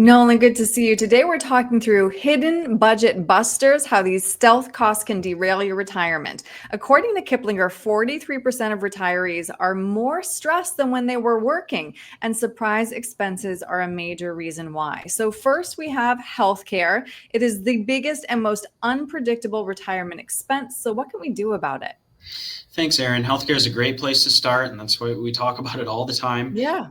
Nolan, good to see you. Today we're talking through hidden budget busters, how these stealth costs can derail your retirement. According to Kiplinger, 43% of retirees are more stressed than when they were working, and surprise expenses are a major reason why. So first we have healthcare. It is the biggest and most unpredictable retirement expense. So what can we do about it? Thanks, Erin. Healthcare is a great place to start, and that's why we talk about it all the time. Yeah.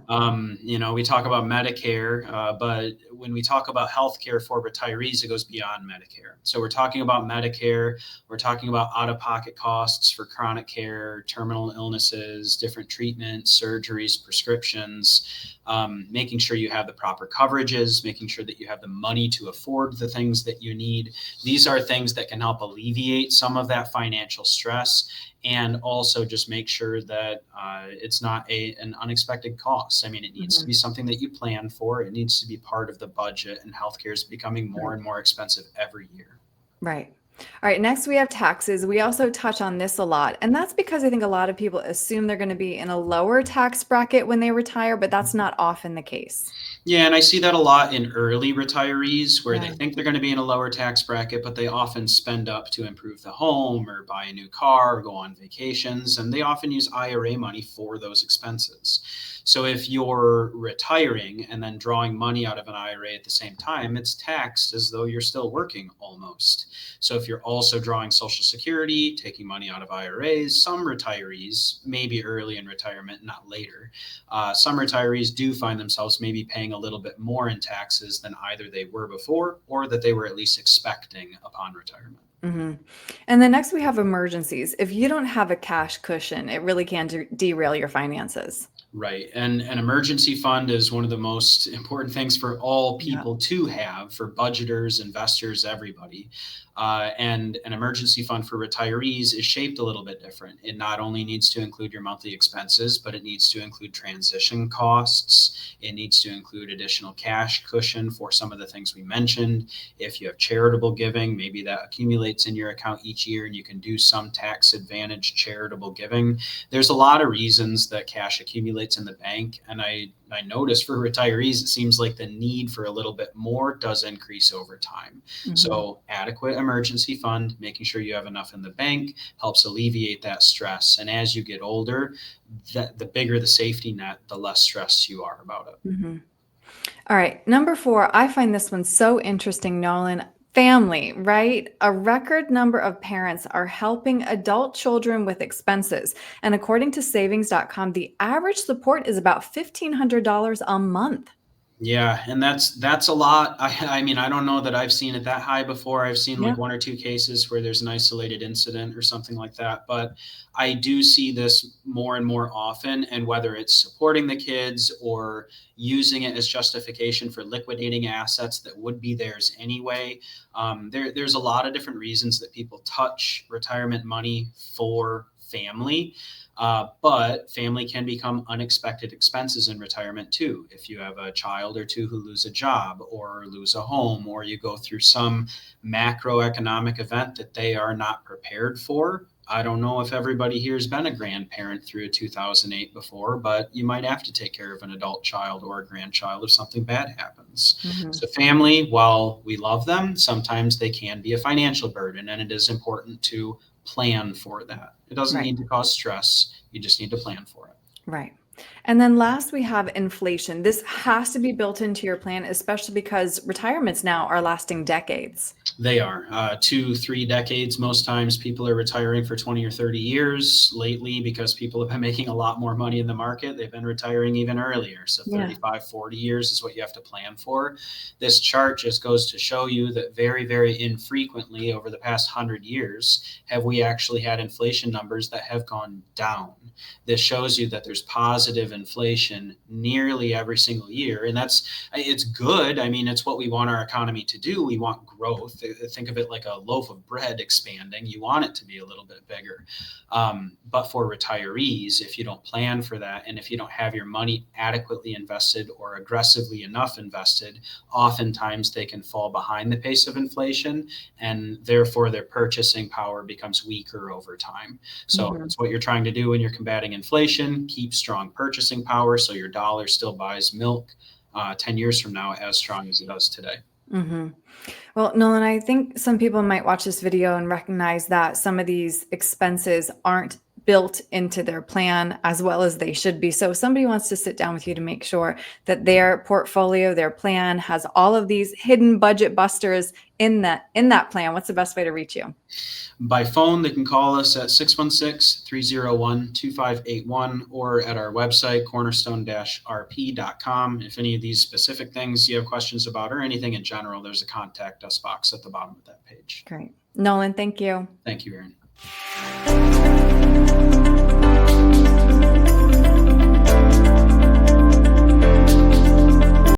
We talk about Medicare, but when we talk about healthcare for retirees, it goes beyond Medicare. So we're talking about Medicare, we're talking about out-of-pocket costs for chronic care, terminal illnesses, different treatments, surgeries, prescriptions, making sure you have the proper coverages, making sure that you have the money to afford the things that you need. These are things that can help alleviate some of that financial stress, and also just make sure that it's not an unexpected cost. I mean, it needs to Mhm. be something that you plan for. It needs to be part of the budget, and healthcare is becoming more Right. and more expensive every year. Right. All right. Next, we have taxes. We also touch on this a lot. And that's because I think a lot of people assume they're going to be in a lower tax bracket when they retire, but that's not often the case. Yeah, and I see that a lot in early retirees where they Yeah. think they're going to be in a lower tax bracket, but they often spend up to improve the home or buy a new car or go on vacations, and they often use IRA money for those expenses. So if you're retiring and then drawing money out of an IRA at the same time, it's taxed as though you're still working almost. So if you're also drawing Social Security, taking money out of IRAs, some retirees, maybe early in retirement, not later, some retirees do find themselves maybe paying a little bit more in taxes than either they were before or that they were at least expecting upon retirement. hmm And then next, we have emergencies. If you don't have a cash cushion, it really can derail your finances. Right. And an emergency fund is one of the most important things for all Yeah. people to have, for budgeters, investors, everybody. And an emergency fund for retirees is shaped a little bit different. It not only needs to include your monthly expenses, but it needs to include transition costs. It needs to include additional cash cushion for some of the things we mentioned. If you have charitable giving, maybe that accumulates in your account each year and you can do some tax advantage charitable giving. There's a lot of reasons that cash accumulates in the bank. And I notice for retirees, it seems like the need for a little bit more does increase over time. hmm So adequate emergency fund, making sure you have enough in the bank helps alleviate that stress. And as you get older, the bigger the safety net, the less stressed you are about it. hmm All right. Number four, I find this one so interesting, Nolan. Family, right? A record number of parents are helping adult children with expenses. And according to savings.com, the average support is about $1,500 a month. Yeah, and that's a lot. I mean, I don't know that I've seen it that high before. I've seen Yeah. like one or two cases where there's an isolated incident or something like that, but I do see this more and more often. And whether it's supporting the kids or using it as justification for liquidating assets that would be theirs anyway, there's a lot of different reasons that people touch retirement money for family. But family can become unexpected expenses in retirement too. If you have a child or two who lose a job or lose a home, or you go through some macroeconomic event that they are not prepared for. I don't know if everybody here has been a grandparent through a 2008 before, but you might have to take care of an adult child or a grandchild if something bad happens. hmm So, family, while we love them, sometimes they can be a financial burden, and it is important to plan for that. It doesn't Right. need to cause stress. You just need to plan for it. Right. And then last, we have inflation. This has to be built into your plan, especially because retirements now are lasting decades. They are 2, 3 decades. Most times people are retiring for 20 or 30 years. Lately, because people have been making a lot more money in the market, they've been retiring even earlier. So Yeah. 35, 40 years is what you have to plan for. This chart just goes to show you that very, very infrequently over the past 100 years have we actually had inflation numbers that have gone down. This shows you that there's positive inflation nearly every single year. And it's good. I mean, it's what we want our economy to do. We want growth. Think of it like a loaf of bread expanding. You want it to be a little bit bigger. But for retirees, if you don't plan for that, and if you don't have your money adequately invested or aggressively enough invested, oftentimes they can fall behind the pace of inflation, and therefore their purchasing power becomes weaker over time. So hmm it's what you're trying to do when you're combating inflation: keep strong purchasing power so your dollar still buys milk, 10 years from now as strong as it does today. Mm-hmm. Well, Nolan, I think some people might watch this video and recognize that some of these expenses aren't built into their plan as well as they should be. So if somebody wants to sit down with you to make sure that their portfolio, their plan has all of these hidden budget busters in that plan, what's the best way to reach you? By phone, they can call us at 616-301-2581 or at our website, cornerstone-rp.com. If any of these specific things you have questions about or anything in general, there's a contact us box at the bottom of that page. Great. Nolan, thank you. Thank you, Erin.